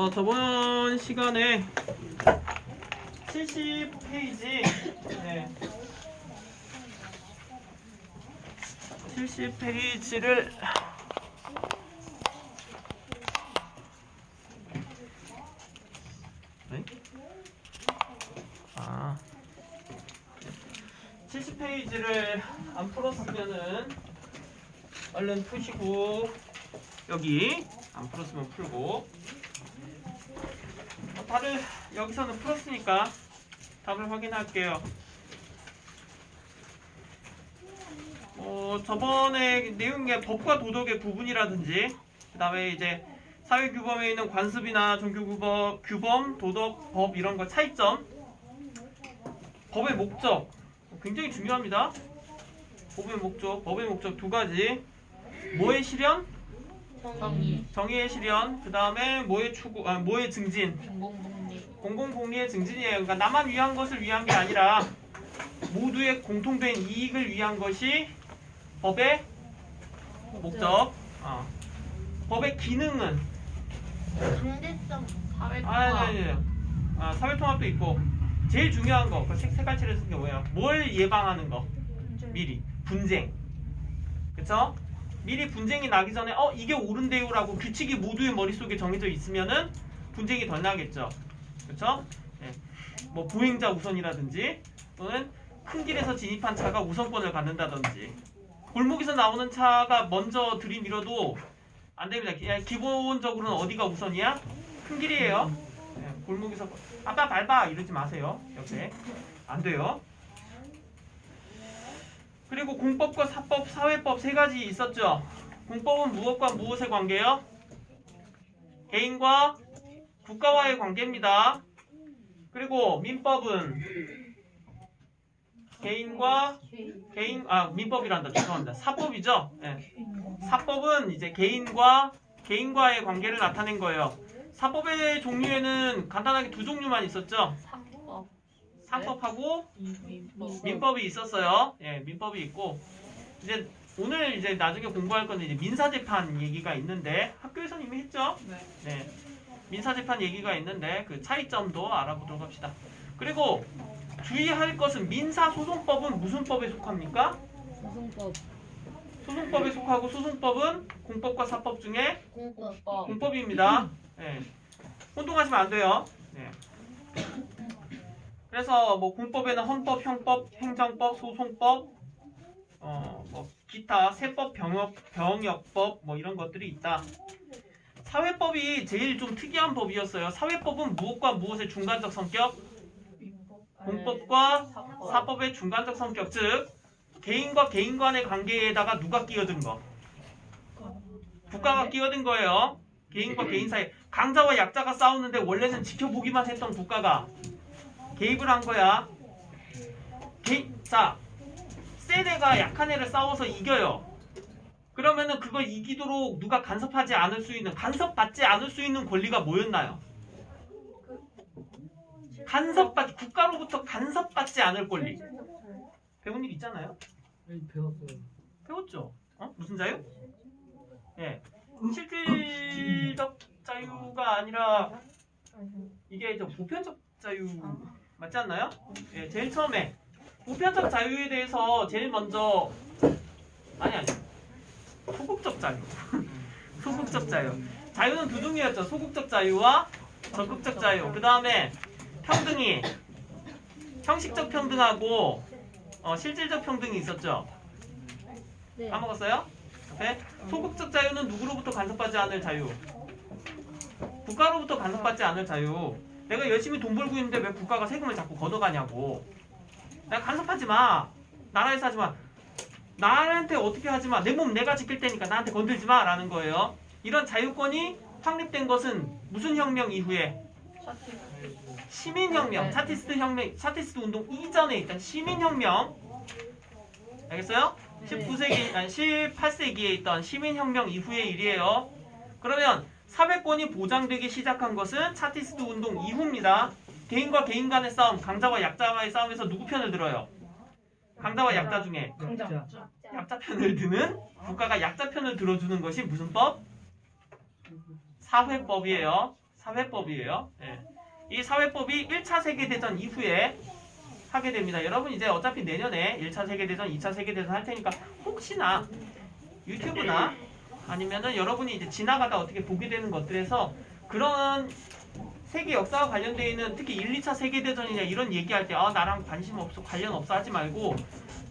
저번 시간에 70페이지 70페이지를 네? 70페이지를 안 풀었으면은 얼른 푸시고, 여기 안 풀었으면 풀고, 다들 여기서는 풀었으니까 답을 확인할게요. 저번에 내용의 법과 도덕의 구분이라든지, 그 다음에 이제 사회규범에 있는 관습이나 종교규범, 규범, 도덕, 법 이런 거 차이점, 법의 목적 굉장히 중요합니다. 법의 목적 두 가지. 뭐의 실현? 정의의 실현. 그 다음에 뭐의 추구, 뭐의 증진? 공공복리의 증진이에요. 그러니까 나만 위한 것을 위한 게 아니라 모두의 공통된 이익을 위한 것이 법의 목적. 법의 기능은 강제성 사회통합. 사회통합도 있고, 제일 중요한 거, 그 세 가지를 쓴 게 뭐예요? 뭘 예방하는 거? 미리 분쟁. 그쵸? 미리 분쟁이 나기 전에 이게 옳은데요라고 규칙이 모두의 머릿속에 정해져 있으면은 분쟁이 덜 나겠죠. 그쵸? 네. 뭐 보행자 우선이라든지, 또는 큰 길에서 진입한 차가 우선권을 갖는다든지, 골목에서 나오는 차가 먼저 들이밀어도 안 됩니다. 기본적으로는 어디가 우선이야? 큰 길이에요. 네. 골목에서 아빠 밟아 이러지 마세요. 옆에 안 돼요. 그리고 공법과 사법, 사회법 세 가지 있었죠. 공법은 무엇과 무엇의 관계예요? 개인과 국가와의 관계입니다. 그리고 민법은 민법이란다. 죄송합니다. 사법이죠. 네. 사법은 이제 개인과의 관계를 나타낸 거예요. 사법의 종류에는 간단하게 두 종류만 있었죠. 상법하고 민법이 있었어요. 예, 민법이 있고, 이제 오늘 이제 나중에 공부할 건 이제 민사재판 얘기가 있는데, 학교에서는 이미 했죠. 네. 민사재판 얘기가 있는데 그 차이점도 알아보도록 합시다. 그리고 주의할 것은 민사소송법은 무슨 법에 속합니까? 소송법에 속하고, 소송법은 공법과 사법 중에 공법입니다. 네. 혼동하시면 안 돼요. 네. 그래서 뭐 공법에는 헌법, 형법, 행정법, 소송법, 뭐 기타 세법, 병역법 뭐 이런 것들이 있다. 사회법이 제일 좀 특이한 법이었어요. 사회법은 무엇과 무엇의 중간적 성격? 공법과 사법의 중간적 성격, 즉 개인과 개인 간의 관계에다가 누가 끼어든 거? 국가가 끼어든 거예요. 개인과 개인 사이. 강자와 약자가 싸우는데 원래는 지켜보기만 했던 국가가 개입을 한 거야. 자, 센 애가 약한 애를 싸워서 이겨요. 그러면은 그걸 이기도록 누가 간섭받지 않을 수 있는 권리가 뭐였나요? 국가로부터 간섭받지 않을 권리. 배운 일 있잖아요? 배웠어요. 배웠죠? 무슨 자유? 예. 실질적 자유가 아니라 이게 보편적 자유 맞지 않나요? 예, 제일 처음에 보편적 자유에 대해서 제일 먼저 소극적 자유. 소극적 자유. 자유는 두 종류였죠. 소극적 자유와 적극적 자유. 그 다음에 평등이 형식적 평등하고 실질적 평등이 있었죠. 까먹었어요? 네? 소극적 자유는 누구로부터 간섭받지 않을 자유. 국가로부터 간섭받지 않을 자유. 내가 열심히 돈 벌고 있는데 왜 국가가 세금을 자꾸 걷어가냐고. 내가 간섭하지 마. 나라에서 하지 마. 나한테 어떻게 하지 마. 내 몸 내가 지킬 테니까 나한테 건들지 마. 라는 거예요. 이런 자유권이 확립된 것은 무슨 혁명 이후에? 시민혁명. 차티스트 운동 이전에 있던 시민혁명. 알겠어요? 18세기에 있던 시민혁명 이후의 일이에요. 그러면 사회권이 보장되기 시작한 것은 차티스트 운동 이후입니다. 개인과 개인 간의 싸움, 강자와 약자와의 싸움에서 누구 편을 들어요? 강자와 약자 중에 약자 편을 드는, 국가가 약자 편을 들어주는 것이 무슨 법? 사회법이에요. 사회법이에요. 예. 이 사회법이 1차 세계대전 이후에 하게 됩니다. 여러분 이제 어차피 내년에 1차 세계대전, 2차 세계대전 할 테니까 혹시나 유튜브나 아니면은 여러분이 이제 지나가다 어떻게 보게 되는 것들에서 그런 세계 역사와 관련되어 있는 특히 1, 2차 세계대전이냐 이런 얘기할 때 나랑 관심 없어, 관련 없어 하지 말고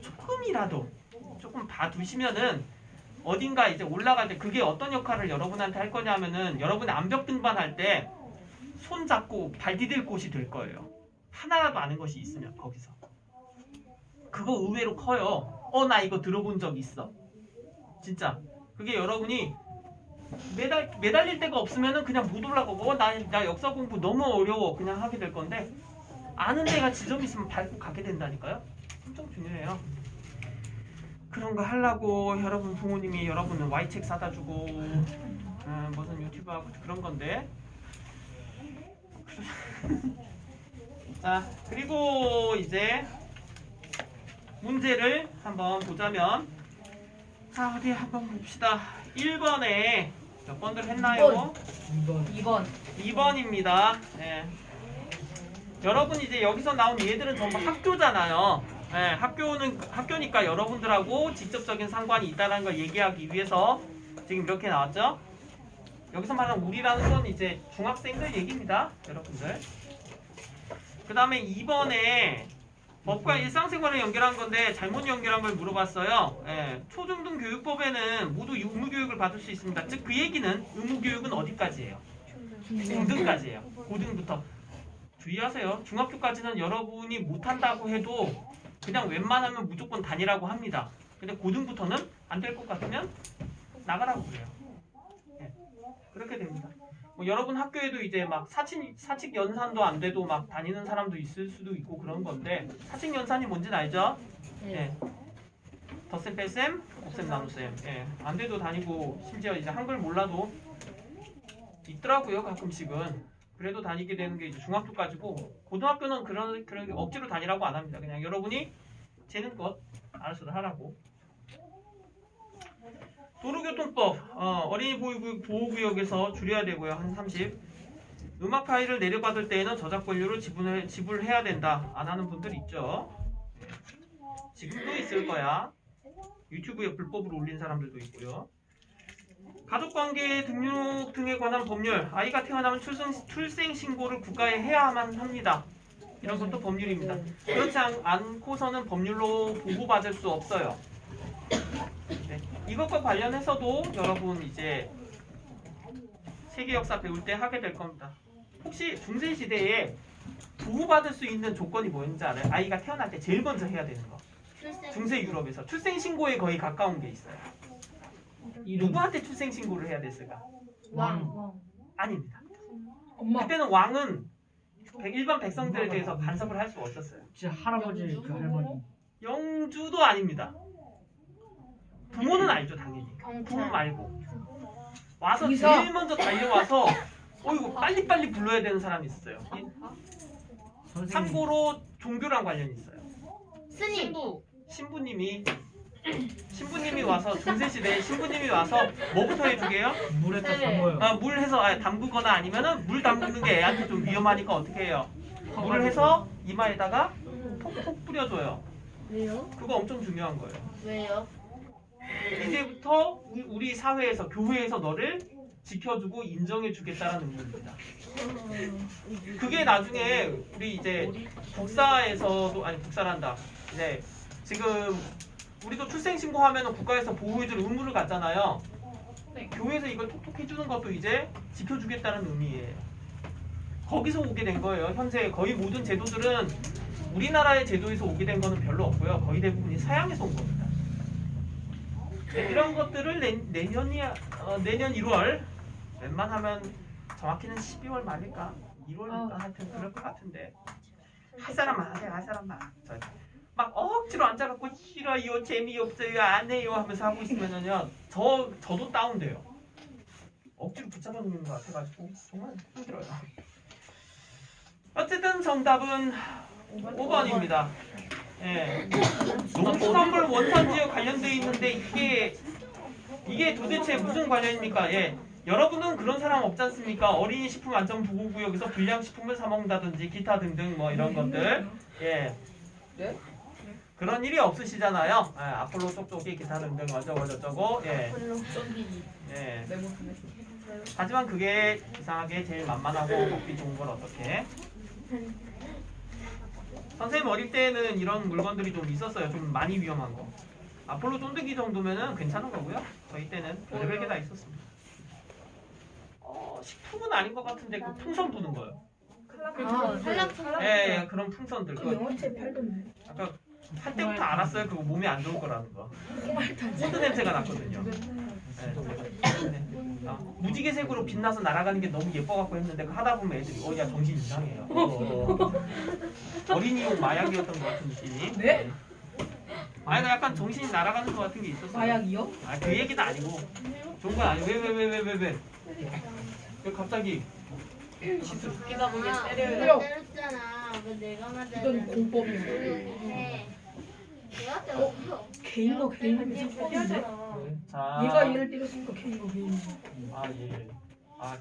조금이라도 조금 봐두시면은 어딘가 이제 올라갈 때 그게 어떤 역할을 여러분한테 할 거냐 하면은 여러분이 암벽 등반할 때 손 잡고 발 디딜 곳이 될 거예요. 하나라도 아는 것이 있으면 거기서. 그거 의외로 커요. 나 이거 들어본 적 있어. 진짜. 그게 여러분이 매달릴 데가 없으면은 그냥 못 올라가고 나 역사 공부 너무 어려워 그냥 하게 될 건데 아는 데가 지점이 있으면 밟고 가게 된다니까요. 엄청 중요해요. 그런 거 하려고 여러분 부모님이 여러분은 Y책 사다 주고 무슨 유튜브 하고 그런 건데 자 그리고 이제 문제를 한번 보자면 자 어디 한번 봅시다. 1번에 몇 번들 했나요? 2번. 2번입니다. 예. 여러분 이제 여기서 나온 얘들은 전부 학교잖아요. 예, 학교니까 여러분들하고 직접적인 상관이 있다는 걸 얘기하기 위해서 지금 이렇게 나왔죠. 여기서 말하는 우리라는 건 이제 중학생들 얘기입니다, 여러분들. 그 다음에 2번에 법과 일상생활을 연결한 건데 잘못 연결한 걸 물어봤어요. 예, 초중등 교육법에는 모두 의무교육을 받을 수 있습니다. 즉 그 얘기는 의무교육은 어디까지예요? 중등까지예요. 고등부터. 주의하세요. 중학교까지는 여러분이 못한다고 해도 그냥 웬만하면 무조건 다니라고 합니다. 근데 고등부터는 안 될 것 같으면 나가라고 그래요. 예, 그렇게 됩니다. 뭐 여러분 학교에도 이제 막 사칙 연산도 안 돼도 막 다니는 사람도 있을 수도 있고 그런 건데 사칙 연산이 뭔지는 알죠? 예. 덧셈 뺄셈 곱셈 나눗셈. 예. 안 돼도 다니고 심지어 이제 한글 몰라도 있더라고요 가끔씩은. 그래도 다니게 되는 게 이제 중학교까지고 고등학교는 그런 억지로 다니라고 안 합니다. 그냥 여러분이 재능껏 알아서 하라고. 도로교통법 어린이 보호구역에서 줄여야 되고요. 한 30. 음악 파일을 내려받을 때에는 저작 권료를 지불해야 된다. 안 하는 분들 있죠. 지금도 있을 거야. 유튜브에 불법으로 올린 사람들도 있고요. 가족관계 등록 등에 관한 법률. 아이가 태어나면 출생신고를 국가에 해야만 합니다. 이런 것도 법률입니다. 그렇지 않고서는 법률로 보호받을 수 없어요. 네. 이것과 관련해서도 여러분 이제 세계 역사 배울 때 하게 될 겁니다. 혹시 중세시대에 보호받을 수 있는 조건이 뭐였는지 알아요? 아이가 태어날 때 제일 먼저 해야 되는 거. 중세 유럽에서 출생신고에 거의 가까운 게 있어요. 누구한테 출생신고를 해야 됐을까? 왕. 아닙니다. 엄마. 그때는 왕은 일반 백성들에 대해서 간섭을 할 수 없었어요. 진짜 할아버지 그 할머니. 영주도 아닙니다. 부모는 알죠 당연히. 부모 말고 와서 의사. 제일 먼저 달려와서 이거 빨리빨리 불러야 되는 사람이 있어요. 선생님. 참고로 종교랑 관련이 있어요. 스님. 신부님이 와서 중세시대에 신부님이 와서 뭐부터 해주게요? 물에다 담궈요. 물 해서 담그거나 아니면은 물 담그는 게 애한테 좀 위험하니까 어떻게 해요? 물을 해서 이마에다가 톡톡 뿌려줘요. 왜요? 그거 엄청 중요한 거예요. 왜요? 이제부터 우리 사회에서 교회에서 너를 지켜주고 인정해주겠다라는 의미입니다. 그게 나중에 우리 이제 북사에서도 북사란다. 이제 지금 우리도 출생신고하면 국가에서 보호해줄 의무를 갖잖아요. 교회에서 이걸 톡톡 해주는 것도 이제 지켜주겠다는 의미예요. 거기서 오게 된 거예요. 현재 거의 모든 제도들은 우리나라의 제도에서 오게 된 거는 별로 없고요. 거의 대부분이 서양에서 온 겁니다. 네, 이런 것들을 내년 1월 웬만하면 정확히는 12월 말일까? 2월일까? 하여튼 그럴 것 같은데 할 사람만 하세요. 할 사람만. 막 억지로 앉아갖고 싫어요, 재미없어요, 안 해요 하면서 하고 있으면은요 저도 다운돼요. 억지로 붙잡아 놓는 것 같아가지고 정말 힘들어요. 어쨌든 정답은 5번입니다. 예. 농수산물 원산지역 관련돼 있는데 이게 도대체 무슨 관련입니까? 예. 여러분은 그런 사람 없지 않습니까? 어린이 식품 안전 보호구역에서 불량 식품을 사 먹는다든지 기타 등등 뭐 이런 것들. 예. 네? 그런 일이 없으시잖아요. 예, 앞으로 쪽쪽이 기타 등등 어쩌고 예. 쫀디기. 예. 내 모습에. 하지만 그게 이상하게 제일 만만하고 먹기 좋은 걸 어떻게? 선생님 어릴 때는 이런 물건들이 좀 있었어요. 좀 많이 위험한 거. 아폴로 쫀득이 정도면은 괜찮은 거고요. 저희 때는 별의별 게 다 있었습니다. 식품은 아닌 것 같은데 그 풍선 부는 거요. 탈락탈락. 예, 그런 풍선들. 그 영어책 팔던데. 아까 할 때부터 알았어요. 그거 몸에 안 좋을 거라는 거. 코드 냄새가 났거든요. 무지개색으로 빛나서 날아가는 게 너무 예뻐갖고 했는데 그 하다 보면 애들이 야 정신 이상해요. 어린이용 마약이었던 것 같은 느낌이. 네? 아이가 약간 정신이 날아가는 것 같은 게 있었어요. 마약이요? 그 얘기는 아니고 좋은 건 아니고 왜 갑자기 웃기다 보게 아, 때려요. 내가 때렸잖아. 왜 내가 맞아? 이건 공법이야. 내가 때렸어. 개인과 개인이 사건인데. 자 얘가 얘를 때렸으니까 개인과 개인이. 예.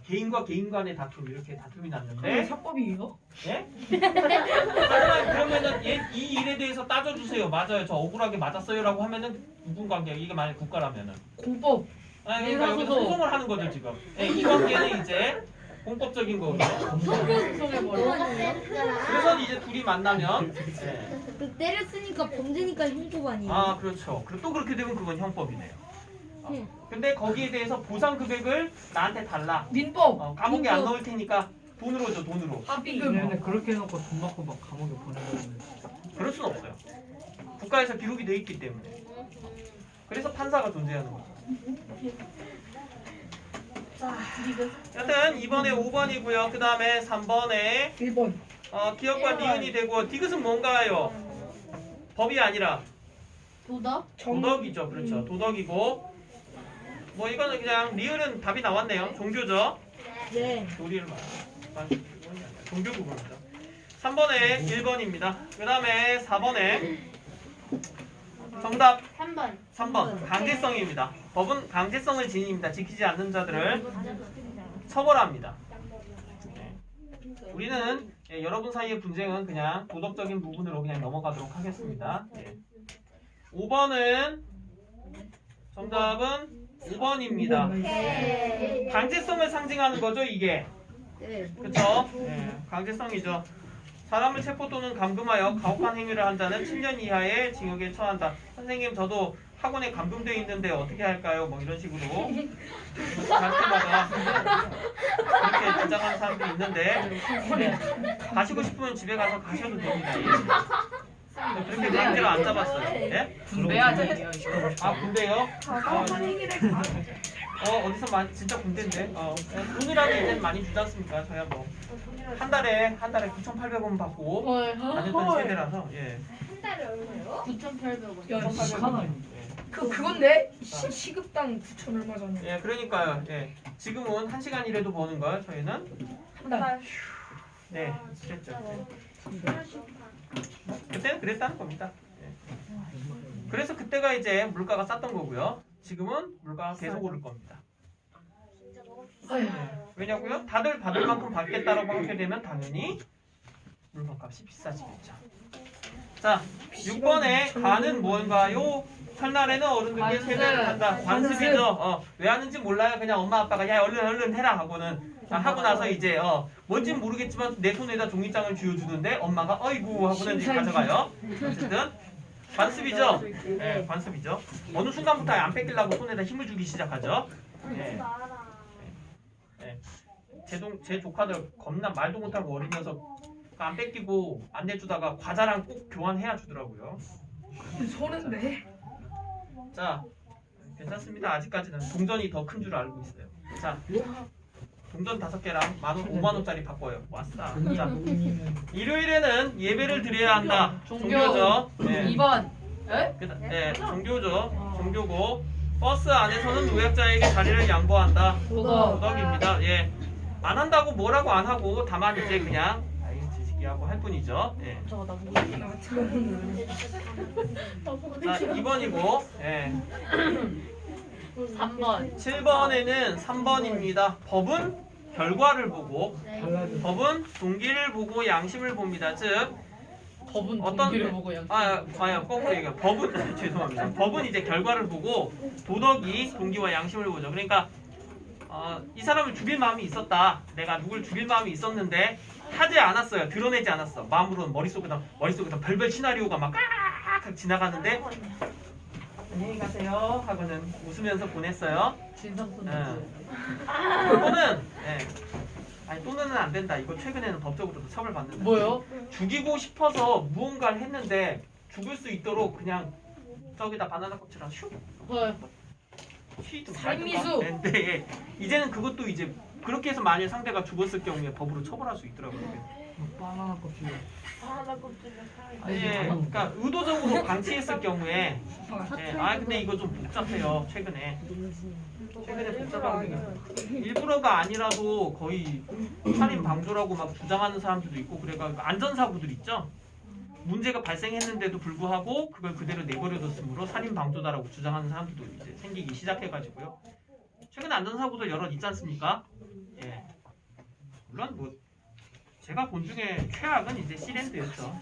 개인과 개인 간의 다툼 이렇게 다툼이 그게 났는데 사법이에요? 예? 하지만 그러면은 이 일에 대해서 따져주세요. 맞아요. 저 억울하게 맞았어요라고 하면은 무슨 관계야? 이게 만약 국가라면은. 공법. 그러니까 여기서 소송을 하는 거죠 지금. 예, 이 관계는 이제 공법적인 거고요. 너가 때렸잖아. 그래서 이제 둘이 만나면 예. 그 때렸으니까 범죄니까 형법 아니에요? 그렇죠. 그리고 또 그렇게 되면 그건 형법이네요. 응. 근데 거기에 대해서 보상 금액을 나한테 달라. 민법. 감옥에 안 넣을 테니까 돈으로 줘 돈으로. 합의. 근데 그렇게 해놓고 돈 받고 막 감옥에 보내버리면 그럴 순 없어요. 국가에서 기록이 돼 있기 때문에. 그래서 판사가 존재하는 거죠. 여튼 2번에 5번이고요. 그 다음에 3번에 1번. 기업과 니은이 되고 디귿은 뭔가요? 법이 아니라 도덕? 도덕이죠. 그렇죠. 도덕이고 뭐 이거는 그냥 리을은 답이 나왔네요. 종교죠. 네. 우리를 종교 부분이죠. 3번에 1번입니다. 그 다음에 4번에 정답 3번. 3번 강제성입니다. 법은 강제성을 지닙니다. 지키지 않는 자들을 처벌합니다. 네. 우리는 여러분 사이의 분쟁은 그냥 도덕적인 부분으로 그냥 넘어가도록 하겠습니다. 5번은 정답은 5번입니다. 네. 강제성을 상징하는 거죠, 이게. 네. 그쵸? 강제성이죠. 사람을 체포 또는 감금하여 가혹한 행위를 한 자는 7년 이하의 징역에 처한다. 선생님, 저도 학원에 감금되어 있는데 어떻게 할까요? 뭐 이런 식으로 갈 때마다 그렇게 주장하는 사람들이 있는데 가시고 싶으면 집에 가서 가셔도 됩니다. 그렇게 내용대로 안 잡았어요. 예? 군대야죠. 군대요? 어디서 진짜 군대인데. 돈이라도 이제는 많이 주지 않습니까? 저야 뭐 한 달에 9,800원 받고 다녔던 세대라서 예. 한 달에 얼마요? 9,800원. 야, 9,800원. 그건데 시급당 9천 얼마잖아. 예, 그러니까요. 예. 지금은 1시간 일해도 버는 거예요. 저희는 한 달. 네, 그랬죠. 그때는 그랬다는 겁니다. 예. 그래서 그때가 이제 물가가 쌌던 거고요. 지금은 물가가 계속 오를 겁니다. 왜냐고요? 다들 받을 만큼 받겠다라고 하게 되면 당연히 물건값이 비싸지겠죠. 자, 6번에 가는 뭔가요? 설날에는 어른들께 세배를 한다. 관습이죠. 왜 하는지 몰라요. 그냥 엄마 아빠가 야 얼른 해라 하고는 하고 나서 이제 뭔진 모르겠지만 내 손에다 종이장을 쥐어주는데 엄마가 어이구 하고는 이제 가져가요. 어쨌든 관습이죠. 네, 관습이죠. 어느 순간부터 안 뺏기려고 손에다 힘을 주기 시작하죠. 네. 제 조카들 겁나 말도 못하고 어린이여서 안 뺏기고 안 내주다가 과자랑 꼭 교환해야 주더라고요. 손인데. 자, 괜찮습니다. 아직까지는 동전이 더 큰 줄 알고 있어요. 자, 동전 5개랑 5만원짜리 바꿔요. 왔다. 자, 일요일에는 예배를 드려야 한다. 종교죠. 네. 2번. 네, 종교죠. 종교고 버스 안에서는 노약자에게 자리를 양보한다. 도덕입니다. 예, 안 한다고 뭐라고 안 하고 다만 이제 그냥 지식이하고 할 뿐이죠. 예. 자, 2번이고 예. 3번. 7번에는 3번입니다. 법은 결과를 보고 달라져. 법은 동기를 보고 양심을 봅니다. 즉 법은 어떤- 동기를 보고 양. 과연 거꾸로 얘기해. 법은 죄송합니다. 법은 이제 결과를 보고 도덕이 동기와 양심을 보죠. 그러니까 이 사람을 죽일 마음이 있었다. 내가 누굴 죽일 마음이 있었는데 하지 않았어요. 드러내지 않았어. 마음으로는 머릿속에다 별별 시나리오가 막 깍깍 지나가는데 안녕히 가세요 하고는 웃으면서 보냈어요. 진상손. 또는 또는은 안 된다. 이거 최근에는 법적으로도 처벌받는다. 뭐요? 죽이고 싶어서 무언가를 했는데 죽을 수 있도록 그냥 저기다 바나나 껍질을 슉 헐. 휘좀 살인미수. 근데 이제는 그것도 이제 그렇게 해서 만약 상대가 죽었을 경우에 법으로 처벌할 수 있더라고요. 바나나 껍질. 그러니까 의도적으로 방치했을 경우에 근데 이거 좀 복잡해요. 최근에 복잡하거든요. 일부러가 아니라도 거의 살인 방조라고 막 주장하는 사람들도 있고 그래가지고 안전사고들 있죠. 문제가 발생했는데도 불구하고 그걸 그대로 내버려뒀으므로 살인 방조다라고 주장하는 사람들도 이제 생기기 시작해가지고요. 최근에 안전사고들 여러 있지 않습니까? 예. 물론 뭐 제가 본 중에 최악은 이제 시랜드였죠.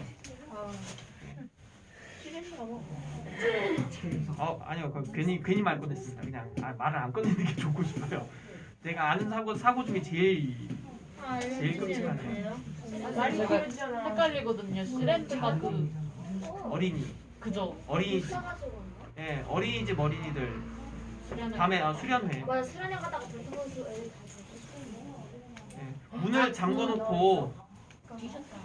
아니요, 괜히 말 꺼냈습니다. 그냥 말을 안 꺼내는 게 좋고 싶어요. 제가 아는 사고 중에 제일 끔찍하네요. 말이 헷갈리거든요. 시랜드가 어린이, 그죠. 어린이집 어린이들 수련회. 밤에 수련회. 맞아, 수련회 가다가 불쌍해서 애들 다 문을 잠궈놓고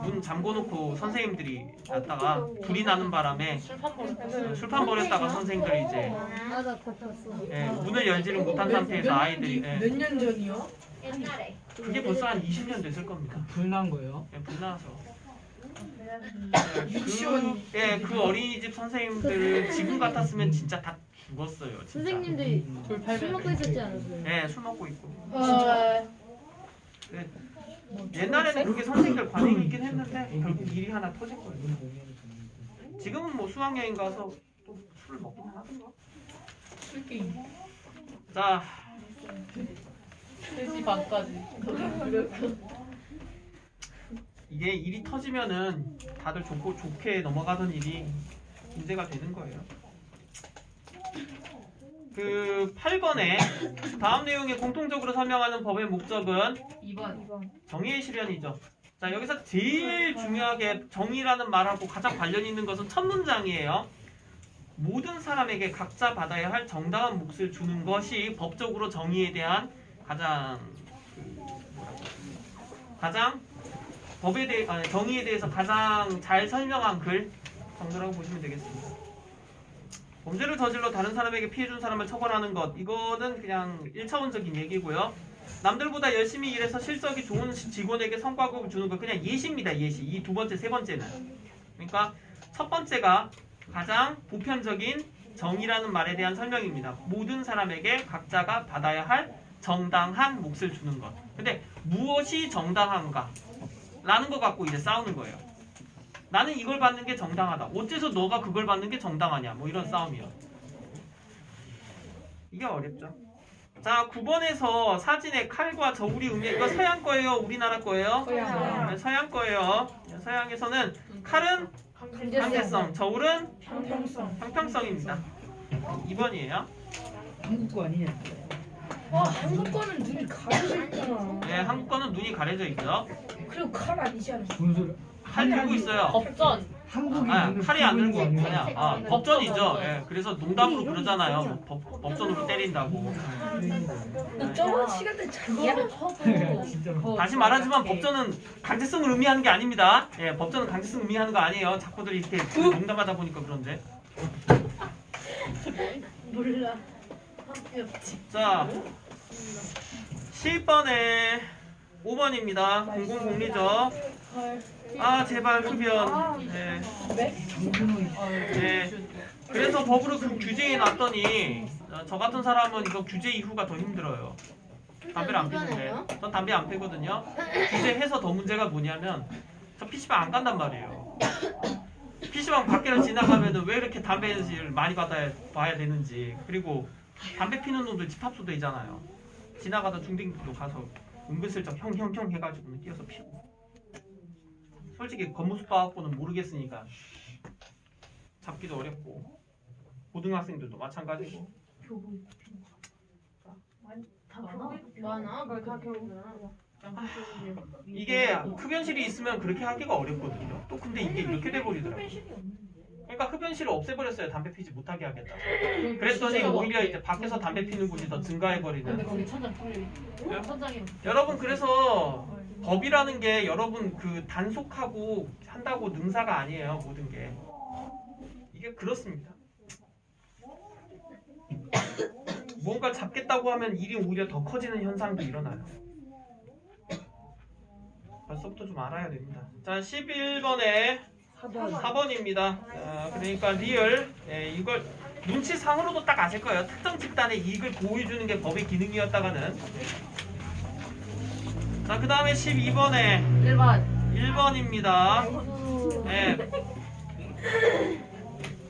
문 잠궈놓고 선생님들이 왔다가 불이 나는 바람에 술판 버렸어. 술판 버렸다가 선생님들이 이제 맞아, 덮었어. 문을 열지를 못한 상태에서 아이들이 몇 년 전이요? 옛날에. 그게 벌써 한 20년 됐을 겁니다. 불난 거예요? 불 나서 유치원. 그 어린이집 선생님들 지금 같았으면 진짜 다 죽었어요. 진짜. 선생님들이 돌팔 술 먹고 있었지 않았어요? 술 먹고 있고. 진짜. 옛날에는 그게 선생님들 관행이긴 했는데 결국 일이 하나 터진 거예요. 지금은 뭐 수학여행 가서 또 술을 먹긴 하던가. 술게임. 자, 3시 반까지. 이게 일이 터지면은 다들 좋게 넘어가던 일이 문제가 되는 거예요. 그 8번에 다음 내용에 공통적으로 설명하는 법의 목적은 2번. 정의의 실현이죠. 자, 여기서 제일 중요하게 정의라는 말하고 가장 관련 있는 것은 첫 문장이에요. 모든 사람에게 각자 받아야 할 정당한 몫을 주는 것이 법적으로 정의에 대한 가장 법에 대해 정의에 대해서 가장 잘 설명한 글 정도라고 보시면 되겠습니다. 범죄를 저질러 다른 사람에게 피해 준 사람을 처벌하는 것, 이거는 그냥 1차원적인 얘기고요. 남들보다 열심히 일해서 실적이 좋은 직원에게 성과급을 주는 거 그냥 예시입니다. 예시. 이 두 번째, 세 번째는. 그러니까 첫 번째가 가장 보편적인 정의라는 말에 대한 설명입니다. 모든 사람에게 각자가 받아야 할 정당한 몫을 주는 것. 근데 무엇이 정당한가? 라는 거 갖고 이제 싸우는 거예요. 나는 이걸 받는 게 정당하다. 어째서 너가 그걸 받는 게 정당하냐? 뭐 이런 싸움이요. 이게 어렵죠. 자, 9번에서 사진에 칼과 저울이 이거 서양 거예요? 우리나라 거예요? 서양. 서양 거예요. 서양에서는 칼은 강제성, 저울은 형평성입니다. 2번이에요. 한국 거 아니냐? 한국 거는 눈이 가려져 있잖아. 네, 한국 거는 눈이 가려져 있죠. 그리고 칼 아니지 않아? 무슨 소리? 칼 들고 있어요. 법전. 한국이 칼이 안 들고 있는 거 있냐? 아니야? 법전이죠. 예, 그래서 농담으로 그러잖아요. 법전으로 때린다고. 저번 시간대 잘 진짜로. 다시 말하지만 법전은 강제성을 의미하는 게 아닙니다. 예, 법전은 강제성을 의미하는 거 아니에요. 자꾸들 이렇게 농담하다 보니까 그런데. 몰라. 자, 10번에 5번입니다. 공공공리죠. 제발 흡연. 네. 네. 그래서 법으로 규제해 놨더니 저 같은 사람은 이거 규제 이후가 더 힘들어요. 담배를 안 피는데. 전 담배 안 피거든요. 규제해서 더 문제가 뭐냐면 저 PC방 안 간단 말이에요. PC방 밖에를 지나가면은 왜 이렇게 담배를 많이 봐야 되는지, 그리고 담배 피는 놈들 집합소 되잖아요. 지나가다 중딩들도 가서 은근슬쩍 형 해가지고는 뛰어서 피고. 솔직히 겉모습 봐갖고는 모르겠으니까 잡기도 어렵고 고등학생들도 마찬가지고. 많아? 그걸 다 겨우구나. 이게 흡연실이 있으면 그렇게 하기가 어렵거든요. 또 근데 이게 이렇게 돼버리더라고요. 그러니까 흡연실을 없애버렸어요. 담배 피지 못하게 하겠다. 그랬더니 오히려 이제 밖에서 담배 피는 곳이 더 근데 증가해버리는. 거기 천장 뚫려. 천장이. 여러분 그래서 법이라는 게 여러분 그 단속하고 한다고 능사가 아니에요. 모든 게 이게 그렇습니다. 뭔가 잡겠다고 하면 일이 오히려 더 커지는 현상도 일어나요. 벌써부터 좀 알아야 됩니다. 자, 11번에 4번입니다. 그러니까 리을, 이걸 눈치상으로도 딱 아실 거예요. 특정 집단의 이익을 보호해주는 게 법의 기능이었다가는. 자, 그 다음에 12번에 1번입니다.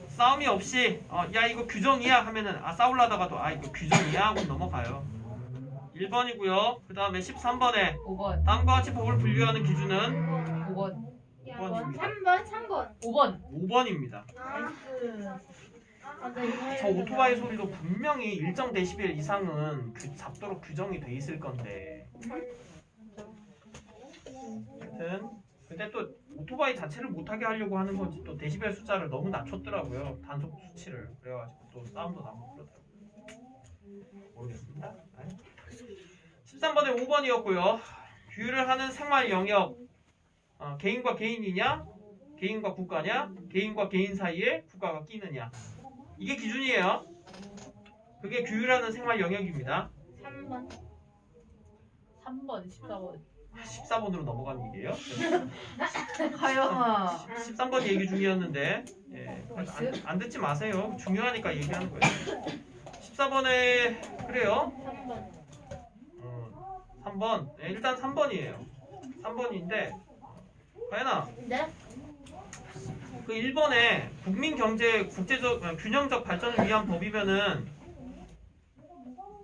싸움이 없이 야 이거 규정이야 하면은 싸우려다가도 이거 규정이야 하고 넘어가요. 1번이고요. 그 다음에 13번에 5번. 다음과 같이 법을 분류하는 기준은 5번. 5번입니다. 5번. 5번입니다. 저 오토바이 소리도 분명히 일정 데시벨 이상은 잡도록 규정이 돼 있을 건데. 하여튼 근데 또 오토바이 자체를 못하게 하려고 하는 건지 또 데시벨 숫자를 너무 낮췄더라고요. 단속 수치를. 그래가지고 또 싸움도 나고 그러더라고요. 모르겠습니다. 13번에 5번이었고요. 규율을 하는 생활 영역. 개인과 개인이냐? 개인과 국가냐? 개인과 개인 사이에 국가가 끼느냐? 이게 기준이에요. 그게 규율하는 생활 영역입니다. 3번, 14번. 14번으로 넘어가는 일이에요. 하영아. 13번 얘기 중이었는데 안 듣지 마세요. 중요하니까 얘기하는 거예요. 14번에 그래요. 3번. 일단 3번이에요. 3번인데 가연아. 네? 그 1번에 국민 경제 국제적 균형적 발전을 위한 법이면은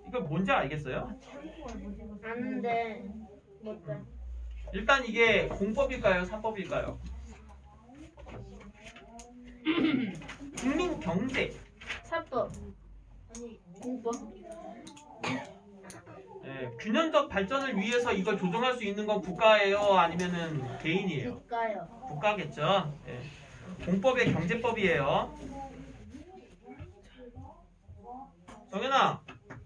이거 뭔지 알겠어요? 아는데 못돼. 일단 이게 공법일까요? 사법일까요? 국민 경제. 사법. 공법. 균형적 발전을 위해서 이걸 조정할 수 있는 건 국가예요? 아니면은 개인이에요? 국가요. 국가겠죠. 공법의 경제법이에요. 정연아,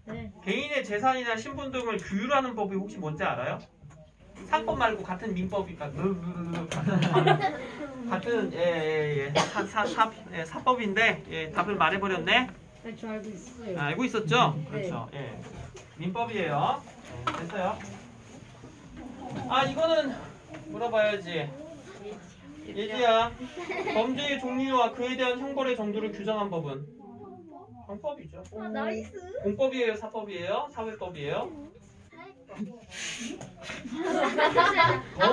네. 개인의 재산이나 신분 등을 규율하는 법이 혹시 뭔지 알아요? 상법 말고 같은 민법이니까 같은 사법인데 답을 말해버렸네. 네, 저 알고 있어요. 알고 있었죠? 네. 그렇죠. 민법이에요. 됐어요. 이거는 물어봐야지. 예지야, 범죄의 종류와 그에 대한 형벌의 정도를 규정한 법은 형법이죠. 나이스. 공법이에요, 사법이에요, 사회법이에요?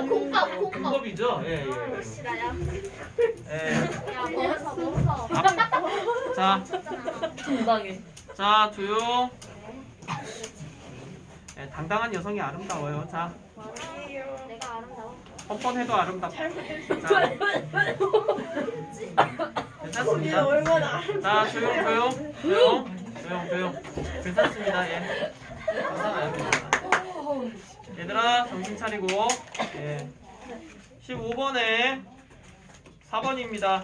공법. 공법이죠. 싫어요. 야, 먹었어. 정당해. 자, 조용. 당당한 여성이 아름다워요. 자, 내가 아름다워. 뻔뻔해도 아름답고. 자, 괜찮습니다. 자, 조용. 괜찮습니다. 괜찮아요. 얘들아, 정신 차리고. 15번에 4번입니다.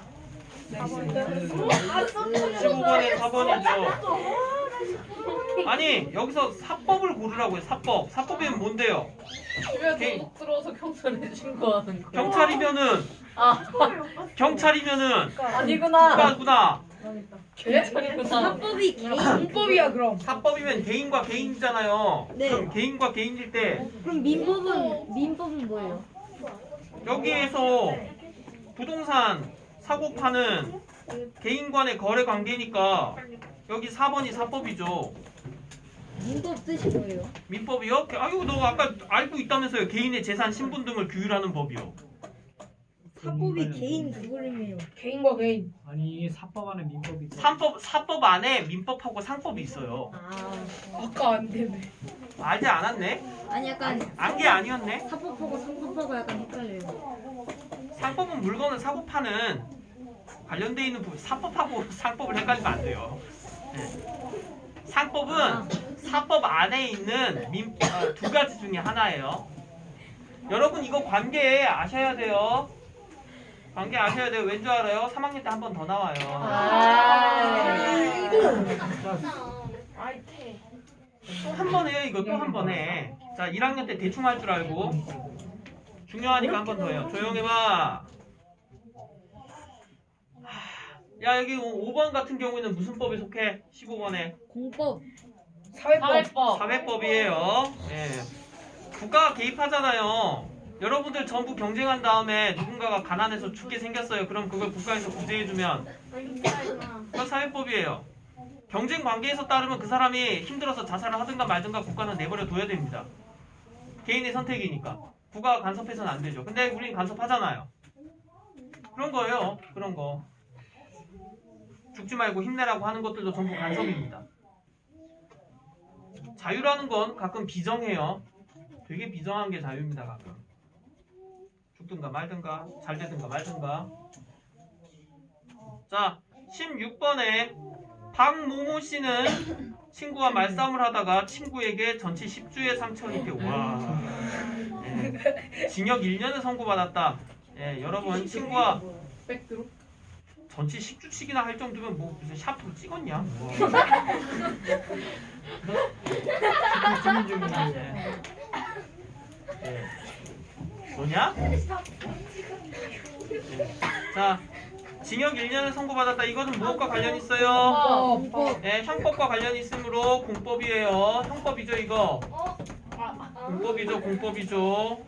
15번에 4번이죠. 아니, 여기서 사법을 고르라고요. 사법이면 뭔데요? 집에 도둑 들어서 경찰에 신고하는 거. 경찰이면은 아니구나. 국가구나. 경찰이구나. 공법이야 그럼. 사법이면 개인과 개인이잖아요. 네. 그럼 개인과 개인일 때 그럼 민법은 뭐예요? 여기에서 부동산 사고 파는 개인 간의 거래 관계니까 여기 4번이 사법이죠. 민법 뜻이 뭐예요? 민법이요? 아이고 너 아까 알고 있다면서요. 개인의 재산, 신분 등을 규율하는 법이요. 사법이 개인 그거라며요. 개인과 개인. 아니 사법 안에 민법이 있어. 사법 안에 민법하고 상법이 있어요. 아까 안 되네. 알지 않았네? 아니 약간 안게 아니었네? 사법하고 상법하고 약간 헷갈려요. 상법은 물건을 사고 파는 관련돼 있는 부분. 사법하고 상법을 헷갈리면 안 돼요. 네. 상법은 사법 안에 있는 두 가지 중에 하나예요. 여러분 이거 관계 아셔야 돼요. 관계 아셔야 돼요. 왠 줄 알아요? 3학년 때 한 번 더 나와요. 또 한 번 해요. 이거 또 한 번 해. 자, 1학년 때 대충 할 줄 알고 중요하니까 한 번 더 해요. 조용해봐. 야, 여기 5번 같은 경우에는 무슨 법에 속해? 15번에 공법. 사회법. 사회법이에요. 예. 국가가 개입하잖아요. 여러분들 전부 경쟁한 다음에 누군가가 가난해서 죽게 생겼어요. 그럼 그걸 국가에서 구제해주면 그건 사회법이에요. 경쟁 관계에서 따르면 그 사람이 힘들어서 자살을 하든가 말든가 국가는 내버려 둬야 됩니다. 개인의 선택이니까. 국가가 간섭해서는 안 되죠. 근데 우린 간섭하잖아요. 그런 거예요. 그런 거. 죽지 말고 힘내라고 하는 것들도 전부 간섭입니다. 자유라는 건 가끔 비정해요. 되게 비정한 게 자유입니다. 가끔. 죽든가 말든가 잘 되든가 말든가. 자, 16번에 박모모 씨는 친구와 말싸움을 하다가 친구에게 전치 10주의 상처를 입혀. 와. 예. 징역 1년을 선고받았다. 예, 여러분 친구와 백드로? 전치 10주씩이나 할 정도면 뭐 무슨 샤프 찍었냐? 뭐. 주민 중에 예. 예. 뭐냐? 예. 자, 징역 1년을 선고받았다. 이것은 무엇과 관련 있어요? 공법. 네, 형법과 관련이 있으므로 공법이에요. 형법이죠, 이거. 공법이죠, 공법이죠.